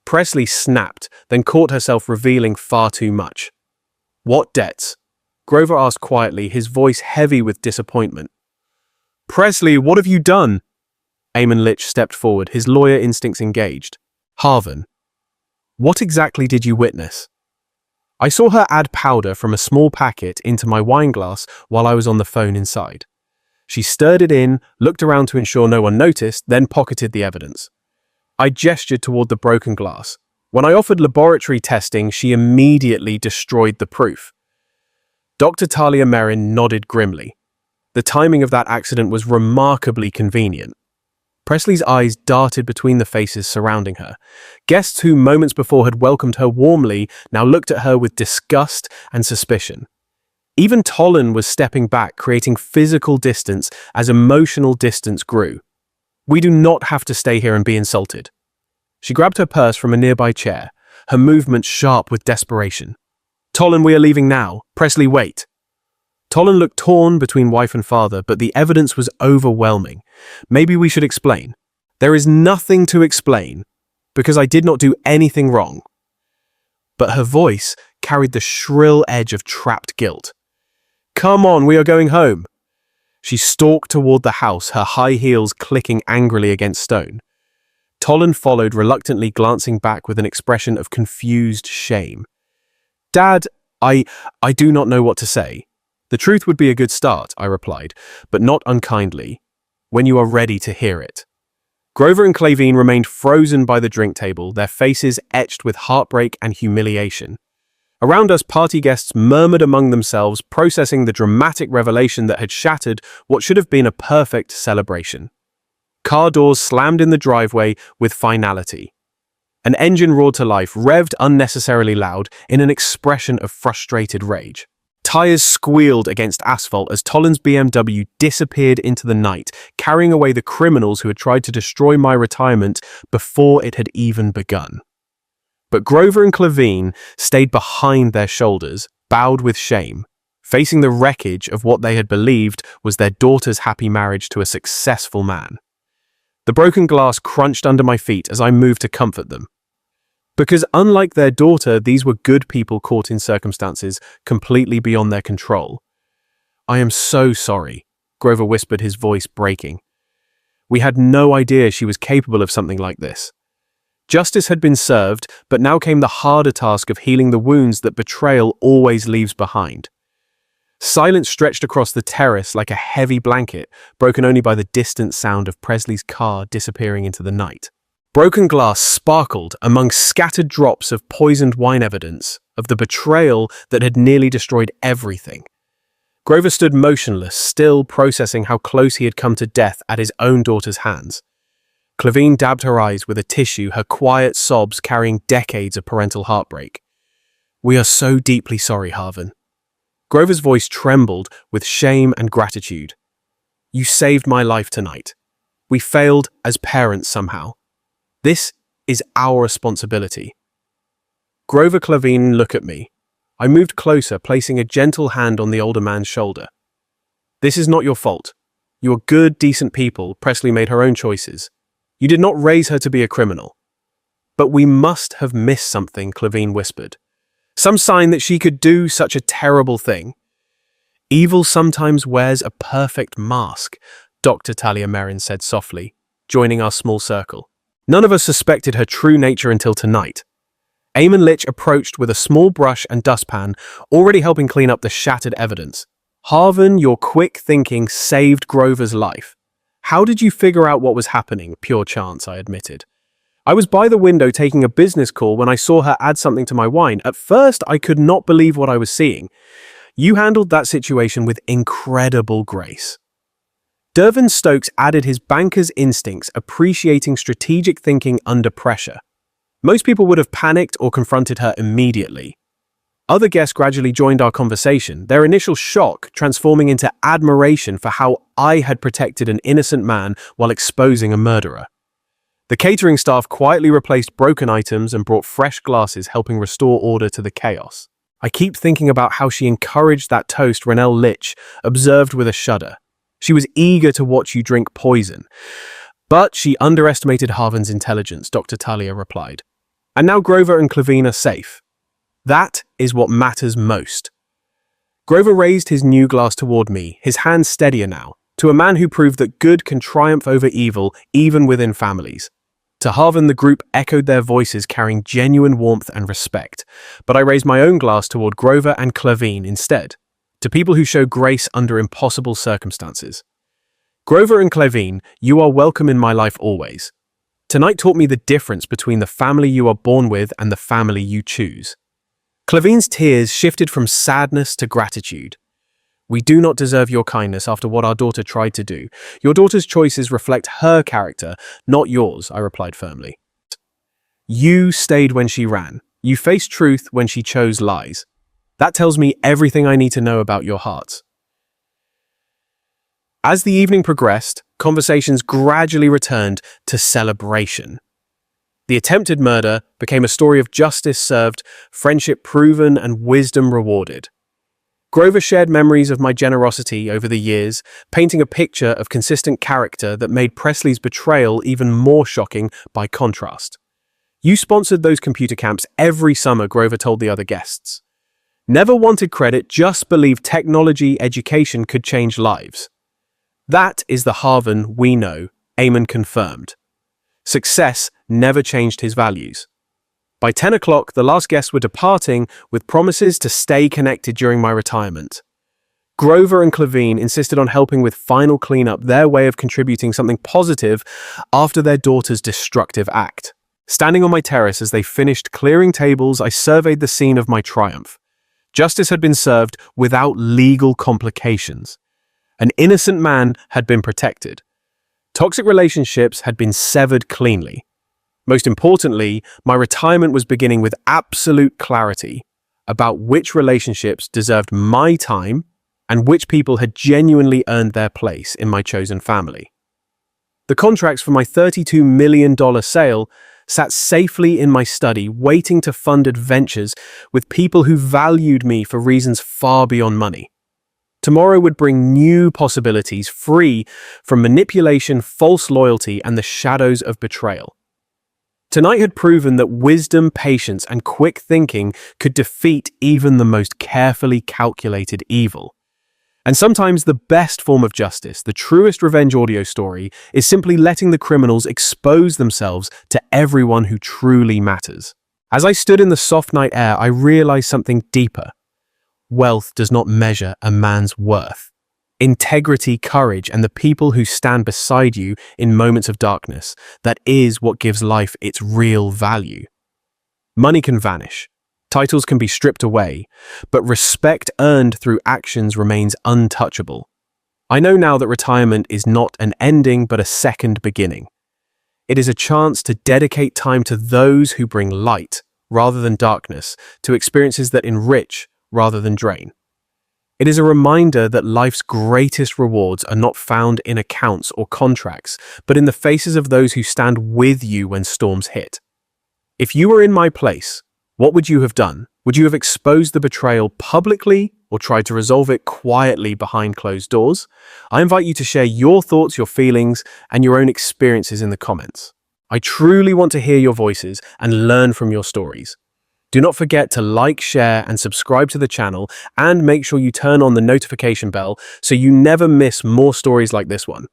Presley snapped, then caught herself revealing far too much. "What debts?" Grover asked quietly, his voice heavy with disappointment. "Presley, what have you done?" Eamon Litch stepped forward, his lawyer instincts engaged. "Harvan, what exactly did you witness?" "I saw her add powder from a small packet into my wine glass while I was on the phone inside. She stirred it in, looked around to ensure no one noticed, then pocketed the evidence. I gestured toward the broken glass. When I offered laboratory testing, she immediately destroyed the proof. Dr. Talia Merrin nodded grimly. The timing of that accident was remarkably convenient. Presley's eyes darted between the faces surrounding her. Guests who moments before had welcomed her warmly now looked at her with disgust and suspicion. Even Tolan was stepping back, creating physical distance as emotional distance grew. We do not have to stay here and be insulted. She grabbed her purse from a nearby chair, her movements sharp with desperation. Tolan, we are leaving now. Presley, wait. Tolan looked torn between wife and father, but the evidence was overwhelming. Maybe we should explain. There is nothing to explain, because I did not do anything wrong. But her voice carried the shrill edge of trapped guilt. Come on, we are going home. She stalked toward the house, her high heels clicking angrily against stone. Tolan followed, reluctantly glancing back with an expression of confused shame. Dad, I do not know what to say. The truth would be a good start, I replied, but not unkindly, when you are ready to hear it. Grover and Clavine remained frozen by the drink table, their faces etched with heartbreak and humiliation. Around us, party guests murmured among themselves, processing the dramatic revelation that had shattered what should have been a perfect celebration. Car doors slammed in the driveway with finality. An engine roared to life, revved unnecessarily loud in an expression of frustrated rage. Tires squealed against asphalt as Tolan's BMW disappeared into the night, carrying away the criminals who had tried to destroy my retirement before it had even begun. But Grover and Clavine stayed behind their shoulders, bowed with shame, facing the wreckage of what they had believed was their daughter's happy marriage to a successful man. The broken glass crunched under my feet as I moved to comfort them. Because unlike their daughter, these were good people caught in circumstances completely beyond their control. I am so sorry, Grover whispered, his voice breaking. We had no idea she was capable of something like this. Justice had been served, but now came the harder task of healing the wounds that betrayal always leaves behind. Silence stretched across the terrace like a heavy blanket, broken only by the distant sound of Presley's car disappearing into the night. Broken glass sparkled among scattered drops of poisoned wine, evidence of the betrayal that had nearly destroyed everything. Grover stood motionless, still processing how close he had come to death at his own daughter's hands. Clavine dabbed her eyes with a tissue, her quiet sobs carrying decades of parental heartbreak. We are so deeply sorry, Harvin. Grover's voice trembled with shame and gratitude. You saved my life tonight. We failed as parents somehow. This is our responsibility. Grover, Clavine, look at me. I moved closer, placing a gentle hand on the older man's shoulder. This is not your fault. You are good, decent people. Presley made her own choices. You did not raise her to be a criminal. But we must have missed something, Clavine whispered. Some sign that she could do such a terrible thing. Evil sometimes wears a perfect mask, Dr. Talia Merrin said softly, joining our small circle. None of us suspected her true nature until tonight. Eamon Litch approached with a small brush and dustpan, already helping clean up the shattered evidence. Harvin, your quick thinking saved Grover's life. How did you figure out what was happening? Pure chance, I admitted. I was by the window taking a business call when I saw her add something to my wine. At first, I could not believe what I was seeing. You handled that situation with incredible grace. Dervin Stokes added his banker's instincts, appreciating strategic thinking under pressure. Most people would have panicked or confronted her immediately. Other guests gradually joined our conversation, their initial shock transforming into admiration for how I had protected an innocent man while exposing a murderer. The catering staff quietly replaced broken items and brought fresh glasses, helping restore order to the chaos. I keep thinking about how she encouraged that toast, Renelle Litch observed with a shudder. She was eager to watch you drink poison. But she underestimated Harvin's intelligence, Dr. Talia replied. And now Grover and Clavine are safe. That is what matters most. Grover raised his new glass toward me, his hand steadier now, to a man who proved that good can triumph over evil, even within families. To Harvin, the group echoed their voices, carrying genuine warmth and respect. But I raised my own glass toward Grover and Clavine instead, to people who show grace under impossible circumstances. Grover and Clevine, you are welcome in my life always. Tonight taught me the difference between the family you are born with and the family you choose. Clevine's tears shifted from sadness to gratitude. We do not deserve your kindness after what our daughter tried to do. Your daughter's choices reflect her character, not yours, I replied firmly. You stayed when she ran. You faced truth when she chose lies. That tells me everything I need to know about your hearts. As the evening progressed, conversations gradually returned to celebration. The attempted murder became a story of justice served, friendship proven, and wisdom rewarded. Grover shared memories of my generosity over the years, painting a picture of consistent character that made Presley's betrayal even more shocking by contrast. You sponsored those computer camps every summer, Grover told the other guests. Never wanted credit, just believed technology education could change lives. That is the Harvan we know, Eamon confirmed. Success never changed his values. By 10 o'clock, the last guests were departing with promises to stay connected during my retirement. Grover and Clevine insisted on helping with final cleanup, their way of contributing something positive after their daughter's destructive act. Standing on my terrace as they finished clearing tables, I surveyed the scene of my triumph. Justice had been served without legal complications. An innocent man had been protected. Toxic relationships had been severed cleanly. Most importantly, my retirement was beginning with absolute clarity about which relationships deserved my time and which people had genuinely earned their place in my chosen family. The contracts for my $32 million sale sat safely in my study, waiting to fund adventures with people who valued me for reasons far beyond money. Tomorrow would bring new possibilities, free from manipulation, false loyalty, and the shadows of betrayal. Tonight had proven that wisdom, patience, and quick thinking could defeat even the most carefully calculated evil. And sometimes the best form of justice, the truest revenge audio story, is simply letting the criminals expose themselves to everyone who truly matters. As I stood in the soft night air, I realized something deeper. Wealth does not measure a man's worth. Integrity, courage, and the people who stand beside you in moments of darkness, that is what gives life its real value. Money can vanish. Titles can be stripped away, but respect earned through actions remains untouchable. I know now that retirement is not an ending, but a second beginning. It is a chance to dedicate time to those who bring light rather than darkness, to experiences that enrich rather than drain. It is a reminder that life's greatest rewards are not found in accounts or contracts, but in the faces of those who stand with you when storms hit. If you were in my place, what would you have done? Would you have exposed the betrayal publicly or tried to resolve it quietly behind closed doors? I invite you to share your thoughts, your feelings, and your own experiences in the comments. I truly want to hear your voices and learn from your stories. Do not forget to like, share, and subscribe to the channel, and make sure you turn on the notification bell so you never miss more stories like this one.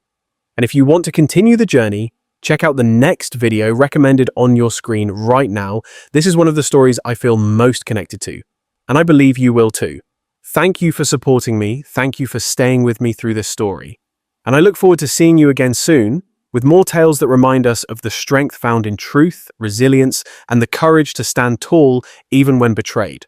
And if you want to continue the journey, check out the next video recommended on your screen right now. This is one of the stories I feel most connected to, and I believe you will too. Thank you for supporting me. Thank you for staying with me through this story. And I look forward to seeing you again soon with more tales that remind us of the strength found in truth, resilience, and the courage to stand tall even when betrayed.